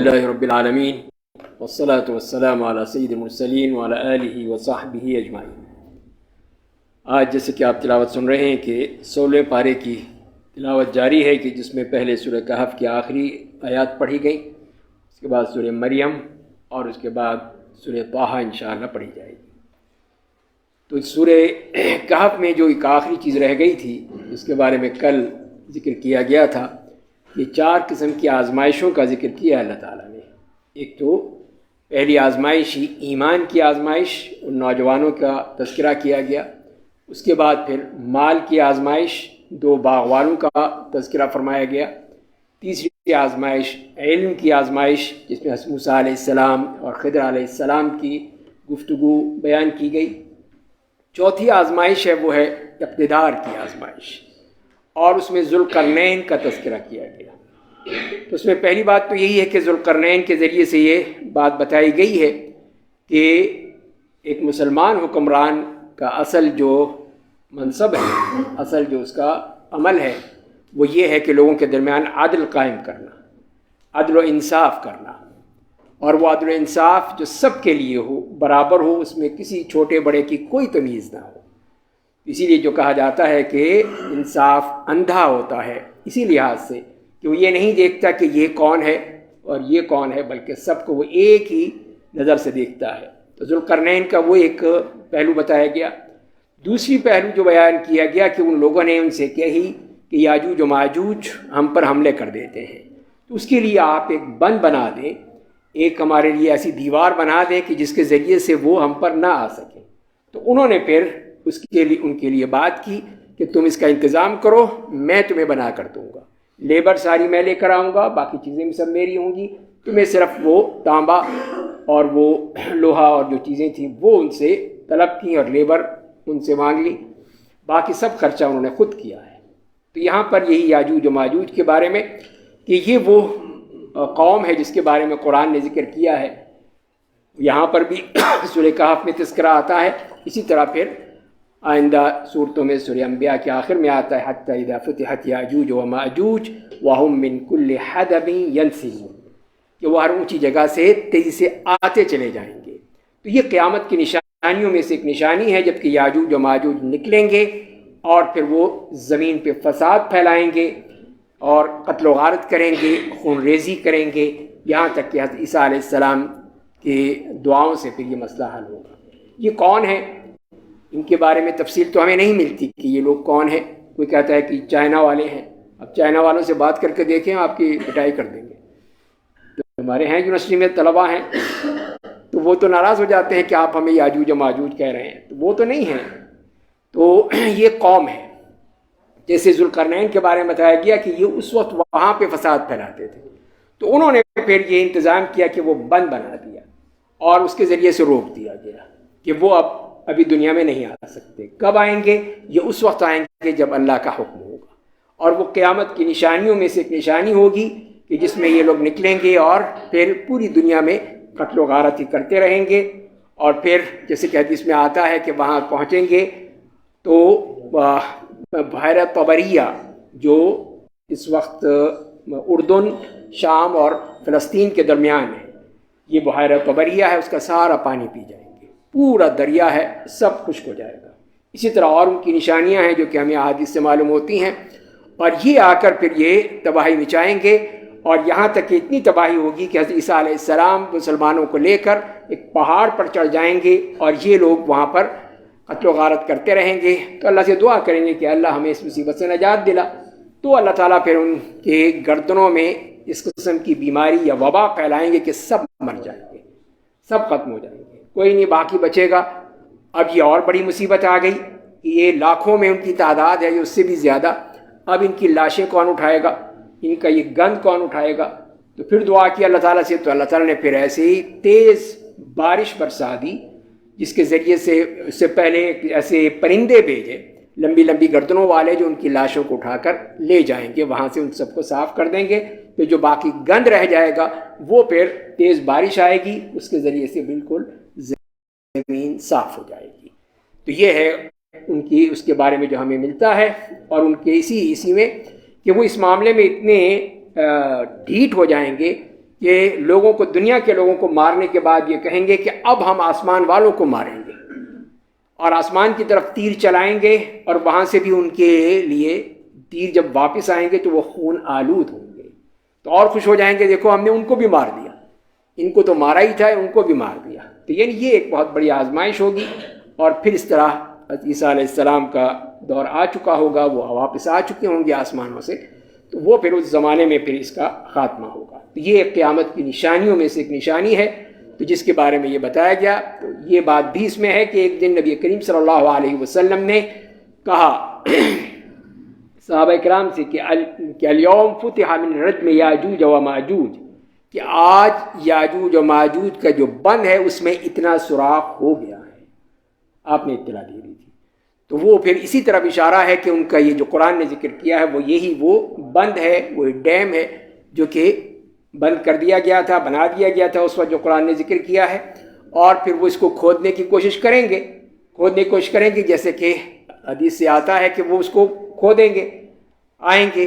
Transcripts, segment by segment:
للہ رب العالمین والصلاة والسلام علی سید المرسلین وعلی آلہ وصحبہ اجمعین۔ آج جیسے کہ آپ تلاوت سن رہے ہیں کہ 16 پارے کی تلاوت جاری ہے کہ جس میں پہلے سورہ کہف کی آخری آیات پڑھی گئیں، اس کے بعد سورہ مریم اور اس کے بعد سورہ طٰہٰ انشاءاللہ پڑھی جائے گی۔ تو سورہ کہف میں جو ایک آخری چیز رہ گئی تھی اس کے بارے میں کل ذکر کیا گیا تھا کہ 4 قسم کی آزمائشوں کا ذکر کیا اللہ تعالیٰ نے۔ ایک تو پہلی آزمائش ہی ایمان کی آزمائش، ان نوجوانوں کا تذکرہ کیا گیا۔ اس کے بعد پھر مال کی آزمائش، 2 باغوانوں کا تذکرہ فرمایا گیا۔ تیسری آزمائش علم کی آزمائش، جس میں موسیٰ علیہ السلام اور خضر علیہ السلام کی گفتگو بیان کی گئی۔ چوتھی آزمائش ہے وہ ہے اقتدار کی آزمائش، اور اس میں ذوالقرنین کا تذکرہ کیا گیا۔ تو اس میں پہلی بات تو یہی ہے کہ ذوالقرنین کے ذریعے سے یہ بات بتائی گئی ہے کہ ایک مسلمان حکمران کا اصل جو منصب ہے، اصل جو اس کا عمل ہے، وہ یہ ہے کہ لوگوں کے درمیان عدل قائم کرنا، عدل و انصاف کرنا، اور وہ عدل و انصاف جو سب کے لیے ہو، برابر ہو، اس میں کسی چھوٹے بڑے کی کوئی تمیز نہ ہو۔ اسی لیے جو کہا جاتا ہے کہ انصاف اندھا ہوتا ہے، اسی لحاظ سے کہ وہ یہ نہیں دیکھتا کہ یہ کون ہے اور یہ کون ہے، بلکہ سب کو وہ ایک ہی نظر سے دیکھتا ہے۔ تو ذوالقرنین کا وہ ایک پہلو بتایا گیا۔ دوسری پہلو جو بیان کیا گیا کہ ان لوگوں نے ان سے کہی کہ یاجوج و ماجوج ہم پر حملے کر دیتے ہیں، تو اس کے لیے آپ ایک بند بنا دیں، ایک ہمارے لیے ایسی دیوار بنا دیں کہ جس کے ذریعے سے وہ ہم پر نہ آ سکیں۔ تو انہوں نے پھر ان کے لیے بات کی کہ تم اس کا انتظام کرو، میں تمہیں بنا کر دوں گا، لیبر ساری میں لے کر آؤں گا، باقی چیزیں سب میری ہوں گی، تمہیں صرف وہ تانبا اور وہ لوہا اور جو چیزیں تھیں وہ ان سے طلب کی اور لیبر ان سے مانگ لی، باقی سب خرچہ انہوں نے خود کیا ہے۔ تو یہاں پر یہی یاجوج و ماجوج کے بارے میں کہ یہ وہ قوم ہے جس کے بارے میں قرآن نے ذکر کیا ہے۔ یہاں پر بھی سورہ کہف میں تذکرہ آتا ہے، اسی طرح پھر آئندہ صورتوں میں سورہ انبیاء کے آخر میں آتا ہے حتی اذا فتحت یاجوج و ماجوج وہم من کل حدب ینسلون، کہ وہ ہر اونچی جگہ سے تیزی سے آتے چلے جائیں گے۔ تو یہ قیامت کی نشانیوں میں سے ایک نشانی ہے، جبکہ یاجوج و ماجوج نکلیں گے اور پھر وہ زمین پہ فساد پھیلائیں گے اور قتل و غارت کریں گے، خون ریزی کریں گے، یہاں تک کہ حضرت عیسیٰ علیہ السلام کے دعاؤں سے پھر یہ مسئلہ حل ہوگا۔ یہ کون ہے؟ ان کے بارے میں تفصیل تو ہمیں نہیں ملتی کہ یہ لوگ کون ہیں۔ کوئی کہتا ہے کہ چائنا والے ہیں، اب چائنا والوں سے بات کر کے دیکھیں، آپ کی پٹائی کر دیں گے۔ تو ہمارے ہیں یونیورسٹی میں طلباء ہیں، تو وہ تو ناراض ہو جاتے ہیں کہ آپ ہمیں یاجوج و ماجوج کہہ رہے ہیں، تو وہ تو نہیں ہیں۔ تو یہ قوم ہے، جیسے ذوالقرنین کے بارے میں بتایا گیا کہ یہ اس وقت وہاں پہ فساد پھیلاتے تھے، تو انہوں نے پھر یہ انتظام کیا کہ وہ بند بنا دیا اور اس کے ذریعے سے روک دیا گیا کہ وہ ابھی دنیا میں نہیں آ سکتے۔ کب آئیں گے؟ یہ اس وقت آئیں گے جب اللہ کا حکم ہوگا، اور وہ قیامت کی نشانیوں میں سے ایک نشانی ہوگی کہ جس میں یہ لوگ نکلیں گے اور پھر پوری دنیا میں قتل و غارت ہی کرتے رہیں گے، اور پھر جیسے کہ حدیث میں آتا ہے کہ وہاں پہنچیں گے تو بحیرہ طبریہ جو اس وقت اردن، شام اور فلسطین کے درمیان ہے، یہ بحیرہ طبریہ ہے، اس کا سارا پانی پی جائیں گے، پورا دریا ہے، سب خشک ہو جائے گا۔ اسی طرح اور ان کی نشانیاں ہیں جو کہ ہمیں احادیث سے معلوم ہوتی ہیں، اور یہ آ کر پھر یہ تباہی مچائیں گے، اور یہاں تک کہ اتنی تباہی ہوگی کہ حضرت عیسیٰ علیہ السلام مسلمانوں کو لے کر ایک پہاڑ پر چڑھ جائیں گے، اور یہ لوگ وہاں پر قتل و غارت کرتے رہیں گے۔ تو اللہ سے دعا کریں گے کہ اللہ ہمیں اس مصیبت سے نجات دلا، تو اللہ تعالیٰ پھر ان کے گردنوں میں اس قسم کی بیماری یا وبا پھیلائیں گے کہ سب مر جائیں گے، سب ختم ہو جائیں گے، کوئی نہیں باقی بچے گا۔ اب یہ اور بڑی مصیبت آ گئی کہ یہ لاکھوں میں ان کی تعداد ہے، یہ اس سے بھی زیادہ۔ اب ان کی لاشیں کون اٹھائے گا؟ ان کا یہ گند کون اٹھائے گا؟ تو پھر دعا کی اللہ تعالیٰ سے، تو اللہ تعالیٰ نے پھر ایسے ہی تیز بارش برسا دی، جس کے ذریعے سے اس سے پہلے ایسے پرندے بھیجے لمبی لمبی گردنوں والے جو ان کی لاشوں کو اٹھا کر لے جائیں گے، وہاں سے ان سب کو صاف کر دیں گے، پھر جو باقی گند رہ جائے گا وہ پھر تیز بارش آئے گی، اس کے ذریعے سے بالکل زمین صاف ہو جائے گی۔ تو یہ ہے ان کی اس کے بارے میں جو ہمیں ملتا ہے، اور ان کے اسی میں کہ وہ اس معاملے میں اتنے ڈھیٹ ہو جائیں گے کہ لوگوں کو، دنیا کے لوگوں کو مارنے کے بعد یہ کہیں گے کہ اب ہم آسمان والوں کو ماریں گے اور آسمان کی طرف تیر چلائیں گے، اور وہاں سے بھی ان کے لیے تیر جب واپس آئیں گے تو وہ خون آلود ہوں گے، تو اور خوش ہو جائیں گے، دیکھو ہم نے ان کو بھی مار دیا، ان کو تو مارا ہی تھا، ان کو بھی مار دیا۔ تو یعنی یہ ایک بہت بڑی آزمائش ہوگی، اور پھر اس طرح عیسیٰ علیہ السلام کا دور آ چکا ہوگا، وہ واپس آ چکے ہوں گے آسمانوں سے، تو وہ پھر اس زمانے میں پھر اس کا خاتمہ ہوگا۔ تو یہ ایک قیامت کی نشانیوں میں سے ایک نشانی ہے، تو جس کے بارے میں یہ بتایا گیا۔ تو یہ بات بھی اس میں ہے کہ ایک دن نبی کریم صلی اللہ علیہ وسلم نے کہا صحابہ کرام سے کہ الیوم فتح من رجم یاجوج و ماجوج، کہ آج یاجوج و ماجوج کا جو بند ہے اس میں اتنا سوراخ ہو گیا ہے، آپ نے اطلاع دے دی تھی۔ تو وہ پھر اسی طرف اشارہ ہے کہ ان کا یہ جو قرآن نے ذکر کیا ہے وہ یہی وہ بند ہے، وہ ڈیم ہے جو کہ بند کر دیا گیا تھا، بنا دیا گیا تھا اس وقت جو قرآن نے ذکر کیا ہے، اور پھر وہ اس کو کھودنے کی کوشش کریں گے، جیسے کہ حدیث سے آتا ہے کہ وہ اس کو کھودیں گے، آئیں گے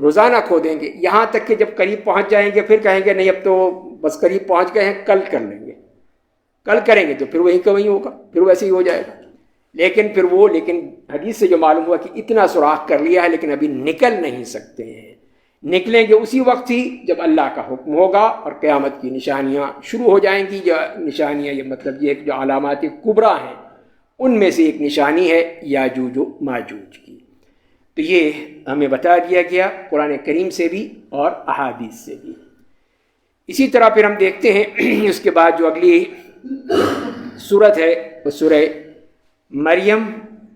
روزانہ کھودیں گے، یہاں تک کہ جب قریب پہنچ جائیں گے پھر کہیں گے نہیں اب تو بس قریب پہنچ گئے ہیں، کل کر لیں گے، کل کریں گے، تو پھر وہیں کا وہیں ہوگا، پھر ویسے ہی ہو جائے گا۔ لیکن حدیث سے جو معلوم ہوا کہ اتنا سوراخ کر لیا ہے لیکن ابھی نکل نہیں سکتے ہیں، نکلیں گے اسی وقت ہی جب اللہ کا حکم ہوگا اور قیامت کی نشانیاں شروع ہو جائیں گی۔ جو نشانیاں، یہ مطلب یہ جو علامات کبریٰ ہیں ان میں سے ایک نشانی ہے یاجوج و ماجوج کی۔ تو یہ ہمیں بتا دیا گیا قرآن کریم سے بھی اور احادیث سے بھی۔ اسی طرح پھر ہم دیکھتے ہیں اس کے بعد جو اگلی صورت ہے وہ سورہ مریم،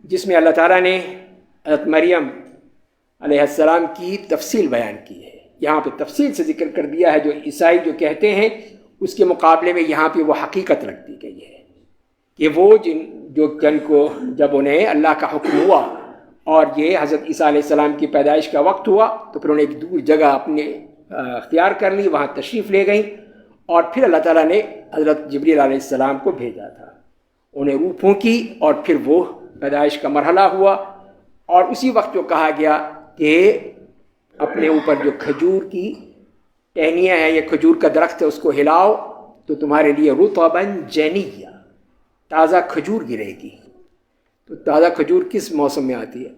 جس میں اللہ تعالیٰ نے حضرت مریم علیہ السلام کی تفصیل بیان کی ہے۔ یہاں پہ تفصیل سے ذکر کر دیا ہے، جو عیسائی جو کہتے ہیں اس کے مقابلے میں یہاں پہ وہ حقیقت رکھ دی گئی ہے کہ وہ جن کو جب انہیں اللہ کا حکم ہوا اور یہ حضرت عیسیٰ علیہ السلام کی پیدائش کا وقت ہوا تو پھر انہیں ایک دور جگہ اپنے اختیار کر لی، وہاں تشریف لے گئیں، اور پھر اللہ تعالیٰ نے حضرت جبریل علیہ السلام کو بھیجا تھا، انہیں روح پھونکی اور پھر وہ پیدائش کا مرحلہ ہوا، اور اسی وقت جو کہا گیا کہ اپنے اوپر جو کھجور کی ٹہنیاں ہیں، یہ کھجور کا درخت ہے، اس کو ہلاؤ تو تمہارے لیے رطبا جنیا، تازہ کھجور گرے گی۔ تو تازہ کھجور کس موسم میں آتی ہے؟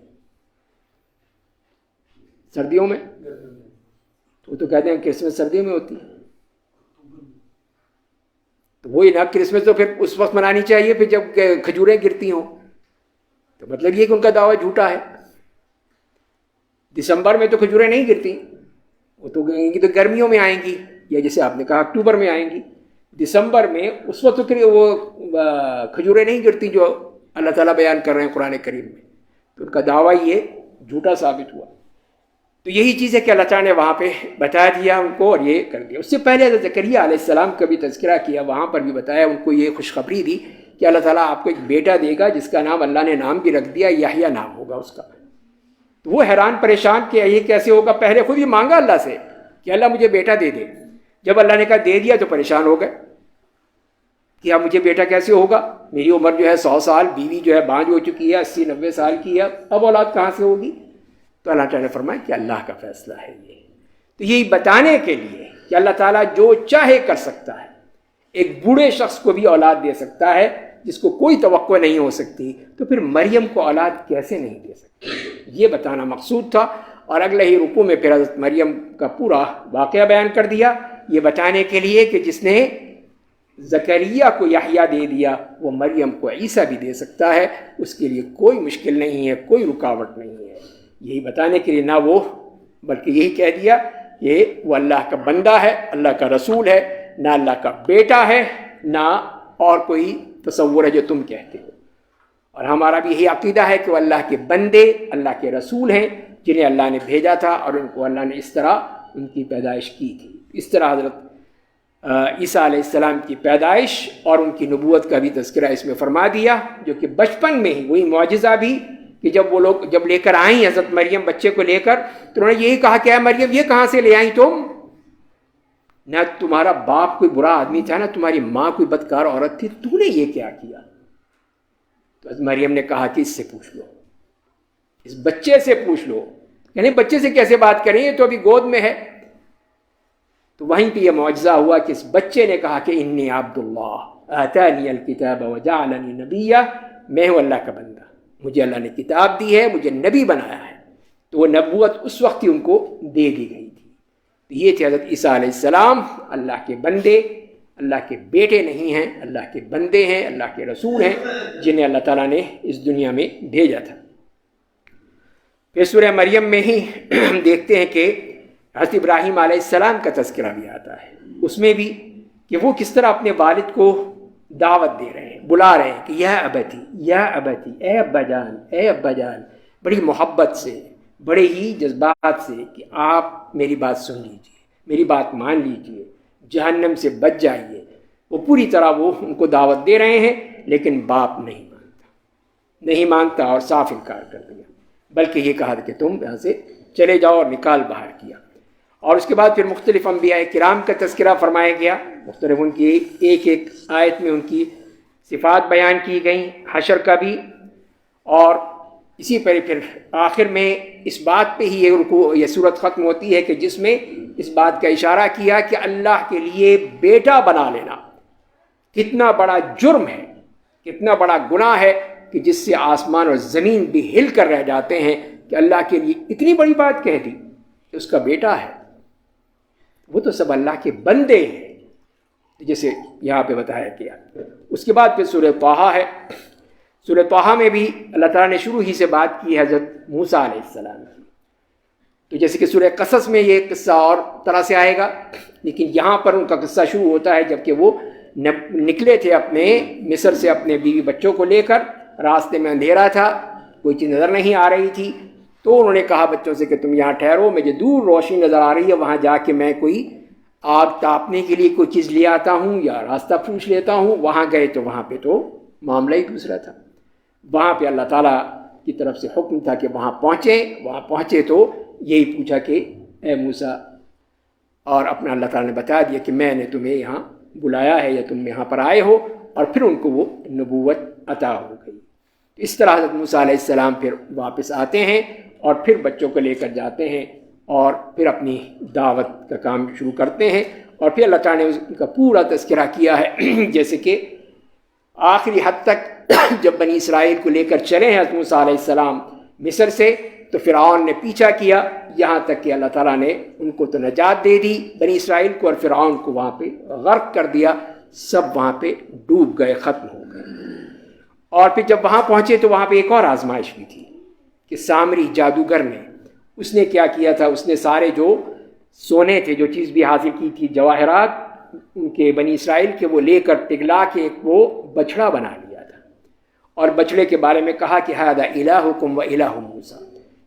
سردیوں میں؟ تو کہتے ہیں کرسمس سردیوں میں ہوتی ہے، تو وہی نا، کرسمس تو پھر اس وقت منانی چاہیے پھر جب کھجوریں گرتی ہوں، تو مطلب یہ کہ ان کا دعویٰ جھوٹا ہے۔ دسمبر میں تو کھجوریں نہیں گرتی، وہ تو گرمیوں میں آئیں گی، یا جیسے آپ نے کہا اکتوبر میں آئیں گی، دسمبر میں اس وقت تو وہ کھجوریں نہیں گرتی جو اللہ تعالیٰ بیان کر رہے ہیں قرآن کریم میں، تو ان کا دعویٰ یہ جھوٹا ثابت ہوا۔ تو یہی چیز ہے کہ اللہ تعالیٰ نے وہاں پہ بتا دیا ان کو اور یہ کر دیا۔ اس سے پہلے حضرت زکریا علیہ السلام کا بھی تذکرہ کیا، وہاں پر بھی بتایا، ان کو یہ خوشخبری دی کہ اللہ تعالیٰ آپ کو ایک بیٹا دے گا جس کا نام اللہ نے نام بھی رکھ دیا، یحییٰ نام ہوگا اس کا۔ تو وہ حیران پریشان کہ یہ کیسے ہوگا، پہلے خود ہی مانگا اللہ سے کہ اللہ مجھے بیٹا دے دے، جب اللہ نے کہا دے دیا تو پریشان ہو گئے کہ اب مجھے بیٹا کیسے ہوگا، میری عمر جو ہے 100 سال، بیوی جو ہے بانجھ ہو چکی ہے 80-90 سال کی ہے، اب اولاد کہاں سے ہوگی؟ تو اللہ تعالیٰ نے فرمایا کہ اللہ کا فیصلہ ہے یہ۔ تو یہی بتانے کے لیے کہ اللہ تعالیٰ جو چاہے کر سکتا ہے، ایک بوڑھے شخص کو بھی اولاد دے سکتا ہے جس کو کوئی توقع نہیں ہو سکتی، تو پھر مریم کو اولاد کیسے نہیں دے سکتی، یہ بتانا مقصود تھا۔ اور اگلے ہی رکوع میں پھر حضرت مریم کا پورا واقعہ بیان کر دیا، یہ بتانے کے لیے کہ جس نے زکریا کو یحییٰ دے دیا وہ مریم کو عیسیٰ بھی دے سکتا ہے، اس کے لیے کوئی مشکل نہیں ہے، کوئی رکاوٹ نہیں ہے۔ یہی بتانے کے لیے نہ وہ، بلکہ یہی کہہ دیا کہ وہ اللہ کا بندہ ہے، اللہ کا رسول ہے، نہ اللہ کا بیٹا ہے، نہ اور کوئی تصور ہے جو تم کہتے ہو۔ اور ہمارا بھی یہی عقیدہ ہے کہ وہ اللہ کے بندے، اللہ کے رسول ہیں جنہیں اللہ نے بھیجا تھا، اور ان کو اللہ نے اس طرح ان کی پیدائش کی تھی۔ اس طرح حضرت عیسیٰ علیہ السلام کی پیدائش اور ان کی نبوت کا بھی تذکرہ اس میں فرما دیا، جو کہ بچپن میں ہی وہی معجزہ بھی کہ جب لے کر آئیں حضرت مریم بچے کو لے کر، تو انہوں نے یہی کہا کہ اے مریم یہ کہاں سے لے آئیں تم؟ نہ تمہارا باپ کوئی برا آدمی تھا، نہ تمہاری ماں کوئی بدکار عورت تھی، تو نے یہ کیا کیا؟ تو حضرت مریم نے کہا کہ اس سے پوچھ لو، اس بچے سے پوچھ لو۔ یعنی بچے سے کیسے بات کریں، یہ تو ابھی گود میں ہے۔ تو وہیں پہ یہ معجزہ ہوا کہ اس بچے نے کہا کہ انی عبد اللہ آتانی الکتاب وجعلنی نبیا، میں ہوں اللہ کا بندہ، مجھے اللہ نے کتاب دی ہے، مجھے نبی بنایا ہے۔ تو وہ نبوت اس وقت ہی ان کو دے دی گئی تھی۔ تو یہ تھے حضرت عیسیٰ علیہ السلام، اللہ کے بندے، اللہ کے بیٹے نہیں ہیں، اللہ کے بندے ہیں، اللہ کے رسول ہیں، جنہیں اللہ تعالیٰ نے اس دنیا میں بھیجا تھا۔ پھر سورہ مریم میں ہی ہم دیکھتے ہیں کہ حضرت ابراہیم علیہ السلام کا تذکرہ بھی آتا ہے، اس میں بھی کہ وہ کس طرح اپنے والد کو دعوت دے رہے ہیں، بلا رہے ہیں کہ یا ابتی یا ابتی، اے ابا جان اے ابا جان، بڑی محبت سے، بڑے ہی جذبات سے کہ آپ میری بات سن لیجئے، میری بات مان لیجئے، جہنم سے بچ جائیے۔ وہ پوری طرح وہ ان کو دعوت دے رہے ہیں، لیکن باپ نہیں مانتا اور صاف انکار کر دیا، بلکہ یہ کہا کہ تم یہاں سے چلے جاؤ، اور نکال باہر کیا۔ اور اس کے بعد پھر مختلف انبیاء کرام کا تذکرہ فرمایا گیا، مختلف ان کی ایک ایک آیت میں ان کی صفات بیان کی گئیں، حشر کا بھی، اور اسی پر پھر آخر میں اس بات پہ ہی یہ صورت ختم ہوتی ہے کہ جس میں اس بات کا اشارہ کیا کہ اللہ کے لیے بیٹا بنا لینا کتنا بڑا جرم ہے، کتنا بڑا گناہ ہے، کہ جس سے آسمان اور زمین بھی ہل کر رہ جاتے ہیں کہ اللہ کے لیے اتنی بڑی بات کہہ دی کہ اس کا بیٹا ہے۔ وہ تو سب اللہ کے بندے ہیں، جیسے یہاں پہ بتایا گیا۔ اس کے بعد پھر سورہ طٰہٰ ہے۔ سورہ طٰہٰ میں بھی اللہ تعالیٰ نے شروع ہی سے بات کی حضرت موسیٰ علیہ السلام کی، تو جیسے کہ سورہ قصص میں یہ قصہ اور طرح سے آئے گا، لیکن یہاں پر ان کا قصہ شروع ہوتا ہے جب کہ وہ نکلے تھے اپنے مصر سے اپنے بیوی بچوں کو لے کر، راستے میں اندھیرا تھا، کوئی چیز نظر نہیں آ رہی تھی، تو انہوں نے کہا بچوں سے کہ تم یہاں ٹھہرو، مجھے دور روشنی نظر آ رہی ہے، وہاں جا کے میں کوئی آگ تاپنے کے لیے کوئی چیز لے آتا ہوں یا راستہ پوچھ لیتا ہوں۔ وہاں گئے تو وہاں پہ تو معاملہ ہی دوسرا تھا۔ وہاں پہ اللہ تعالیٰ کی طرف سے حکم تھا کہ وہاں پہنچے تو یہی پوچھا کہ اے موسیٰ، اور اپنا اللہ تعالیٰ نے بتا دیا کہ میں نے تمہیں یہاں بلایا ہے یا تم یہاں پر آئے ہو، اور پھر ان کو وہ نبوت عطا ہو گئی۔ اس طرح حضرت موسیٰ علیہ السلام پھر واپس آتے ہیں اور پھر بچوں کو لے کر جاتے ہیں اور پھر اپنی دعوت کا کام شروع کرتے ہیں، اور پھر اللہ تعالیٰ نے ان کا پورا تذکرہ کیا ہے، جیسے کہ آخری حد تک جب بنی اسرائیل کو لے کر چلے ہیں حضرت موسیٰ علیہ السلام مصر سے، تو فرعون نے پیچھا کیا، یہاں تک کہ اللہ تعالیٰ نے ان کو تو نجات دے دی بنی اسرائیل کو، اور فرعون کو وہاں پہ غرق کر دیا، سب وہاں پہ ڈوب گئے، ختم ہو گئے۔ اور پھر جب وہاں پہنچے تو وہاں پہ ایک اور آزمائش بھی تھی کہ سامری جادوگر نے، اس نے کیا کیا تھا، اس نے سارے جو سونے تھے، جو چیز بھی حاصل کی تھی، جواہرات ان کے بنی اسرائیل کے، وہ لے کر پگھلا کے ایک وہ بچڑا بنا لیا تھا، اور بچڑے کے بارے میں کہا کہ ھذا الہکم و الہ موسیٰ،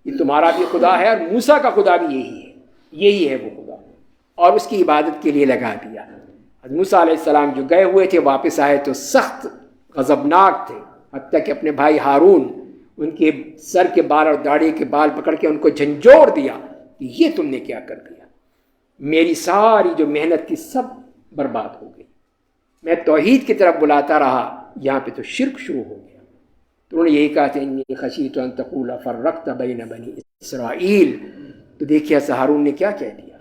یہ تمہارا بھی خدا ہے اور موسیٰ کا خدا بھی یہی ہے وہ خدا، اور اس کی عبادت کے لیے لگا دیا۔ حضرت موسیٰ علیہ السلام جو گئے ہوئے تھے واپس آئے تو سخت غضبناک تھے، حتیٰ کہ اپنے بھائی ہارون ان کے سر کے بال اور داڑھی کے بال پکڑ کے ان کو جھنجھوڑ دیا کہ یہ تم نے کیا کر دیا، میری ساری جو محنت تھی سب برباد ہو گئی، میں توحید کی طرف بلاتا رہا، یہاں پہ تو شرک شروع ہو گیا۔ تو انہوں نے یہی کہا کہ انی خشیت ان تقول فرقت بین بنی اسرائیل، تو دیکھیے ہارون نے کیا کہہ دیا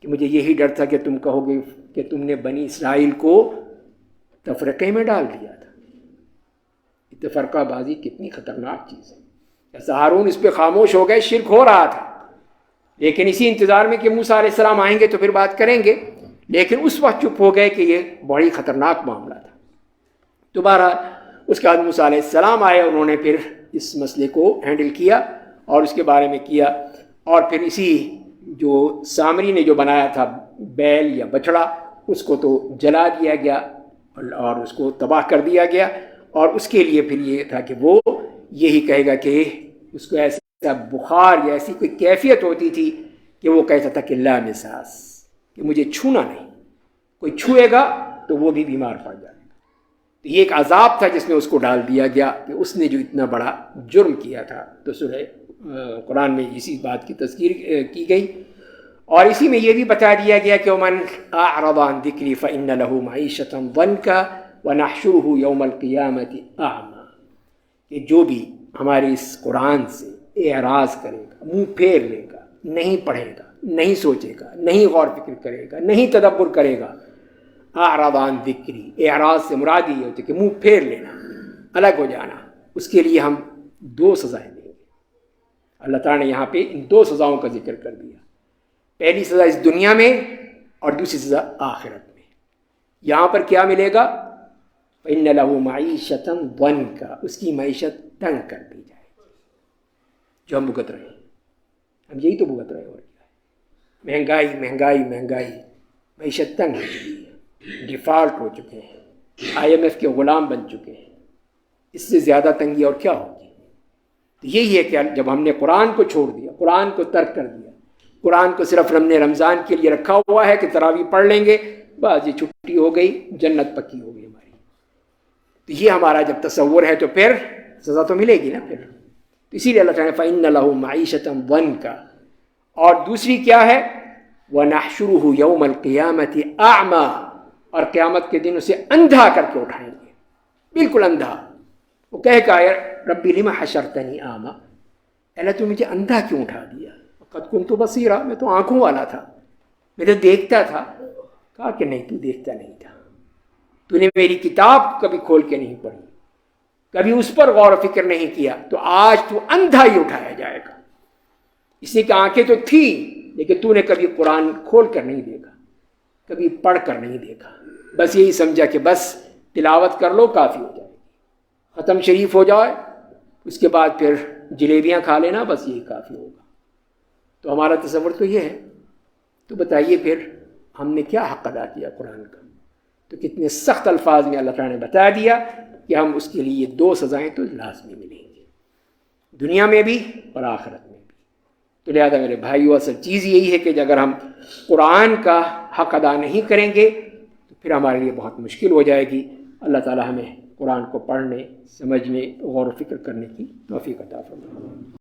کہ مجھے یہی ڈر تھا کہ تم کہو گے کہ تم نے بنی اسرائیل کو تفرقے میں ڈال دیا تھا۔ تفرقہ بازی کتنی خطرناک چیز ہے۔ ہارون اس پہ خاموش ہو گئے، شرک ہو رہا تھا، لیکن اسی انتظار میں کہ موسیٰ علیہ السلام آئیں گے تو پھر بات کریں گے، لیکن اس وقت چپ ہو گئے کہ یہ بڑی خطرناک معاملہ تھا۔ دوبارہ اس کے بعد موسیٰ علیہ السلام آئے، انہوں نے پھر اس مسئلے کو ہینڈل کیا اور اس کے بارے میں کیا، اور پھر اسی جو سامری نے جو بنایا تھا بیل یا بچڑا، اس کو تو جلا دیا گیا اور اس کو تباہ کر دیا گیا، اور اس کے لیے پھر یہ تھا کہ وہ یہی کہے گا کہ اس کو ایسا بخار یا ایسی کوئی کیفیت ہوتی تھی کہ وہ کہتا تھا کہ لا مساس، کہ مجھے چھونا نہیں، کوئی چھوئے گا تو وہ بھی بیمار پڑ جائے گا۔ تو یہ ایک عذاب تھا جس میں اس کو ڈال دیا گیا کہ اس نے جو اتنا بڑا جرم کیا تھا۔ تو سورہ قرآن میں اسی بات کی تذکیر کی گئی، اور اسی میں یہ بھی بتا دیا گیا کہ ومن اعرض عن ذکری فإن له معیشة ضنکا وَنَحْشُرُهُ يَوْمَ الْقِيَامَةِ أَعْمَى، کہ جو بھی ہمارے اس قرآن سے اعراض کرے گا، منہ پھیر لے گا، نہیں پڑھے گا، نہیں سوچے گا، نہیں غور فکر کرے گا، نہیں تدبر کرے گا، اعرض عن ذکری، اعراض سے مراد یہ ہوتی ہے کہ منہ پھیر لینا، الگ ہو جانا، اس کے لیے ہم 2 سزائیں دیں گے۔ اللہ تعالیٰ نے یہاں پہ ان 2 سزاؤں کا ذکر کر دیا، پہلی سزا اس دنیا میں اور دوسری سزا آخرت میں۔ یہاں پر کیا ملے گا؟ فَإِنَّ لَهُ مَعِيشَةً ضَنْكَ، اس کی معیشت تنگ کر دی جائے گی، جو ہم بھگت رہے ہیں، ہم یہی تو بھگت رہے ہیں، اور کیا ہے؟ مہنگائی مہنگائی مہنگائی، معیشت تنگ ہو چکی ہے، ڈیفالٹ ہو چکے ہیں، IMF کے غلام بن چکے ہیں، اس سے زیادہ تنگی اور کیا ہوگی؟ تو یہی ہے کہ جب ہم نے قرآن کو چھوڑ دیا، قرآن کو ترک کر دیا، قرآن کو صرف ہم نے رمضان کے لیے رکھا ہوا ہے کہ تراویح پڑھ لیں گے، بس یہ چھٹی ہو گئی، جنت پکی ہو گئی ہماری، تو یہ ہمارا جب تصور ہے تو پھر سزا تو ملے گی نا پھر۔ تو اسی لیے اللہ تعالیٰ نے فَإِنَّ لَهُ مَعِيشَةً ضَنْكَ، اور دوسری کیا ہے؟ وَنَحْشُرُهُ يَوْمَ الْقِيَامَةِ أَعْمَى، اور قیامت کے دن اسے اندھا کر کے اٹھائیں گے، بالکل اندھا۔ وہ کہے گا ربی لما حشرتنی اعمیٰ، اللہ تو مجھے اندھا کیوں اٹھا دیا؟ قد كنت بصیرا، میں تو آنکھوں والا تھا، میں تو دیکھتا تھا۔ کہا کہ نہیں، تو دیکھتا نہیں تھا، تو نے میری کتاب کبھی کھول کے نہیں پڑھی، کبھی اس پر غور و فکر نہیں کیا، تو آج تو اندھا ہی اٹھایا جائے گا۔ اس لیے کہ آنکھیں تو تھی لیکن تو نے کبھی قرآن کھول کر نہیں دیکھا، کبھی پڑھ کر نہیں دیکھا، بس یہی سمجھا کہ بس تلاوت کر لو کافی ہو جائے گی، ختم شریف ہو جائے، اس کے بعد پھر جلیبیاں کھا لینا، بس یہی کافی ہوگا۔ تو ہمارا تصور تو یہ ہے۔ تو بتائیے پھر ہم نے کیا حق ادا کیا قرآن کا؟ تو کتنے سخت الفاظ میں اللہ تعالیٰ نے بتا دیا کہ ہم اس کے لیے 2 سزائیں تو لازمی ملیں گی، دنیا میں بھی اور آخرت میں بھی۔ تو لہذا میرے بھائیو، اصل چیز یہی ہے کہ اگر ہم قرآن کا حق ادا نہیں کریں گے تو پھر ہمارے لیے بہت مشکل ہو جائے گی۔ اللہ تعالیٰ ہمیں قرآن کو پڑھنے، سمجھنے، غور و فکر کرنے کی توفیق عطا فرمائے۔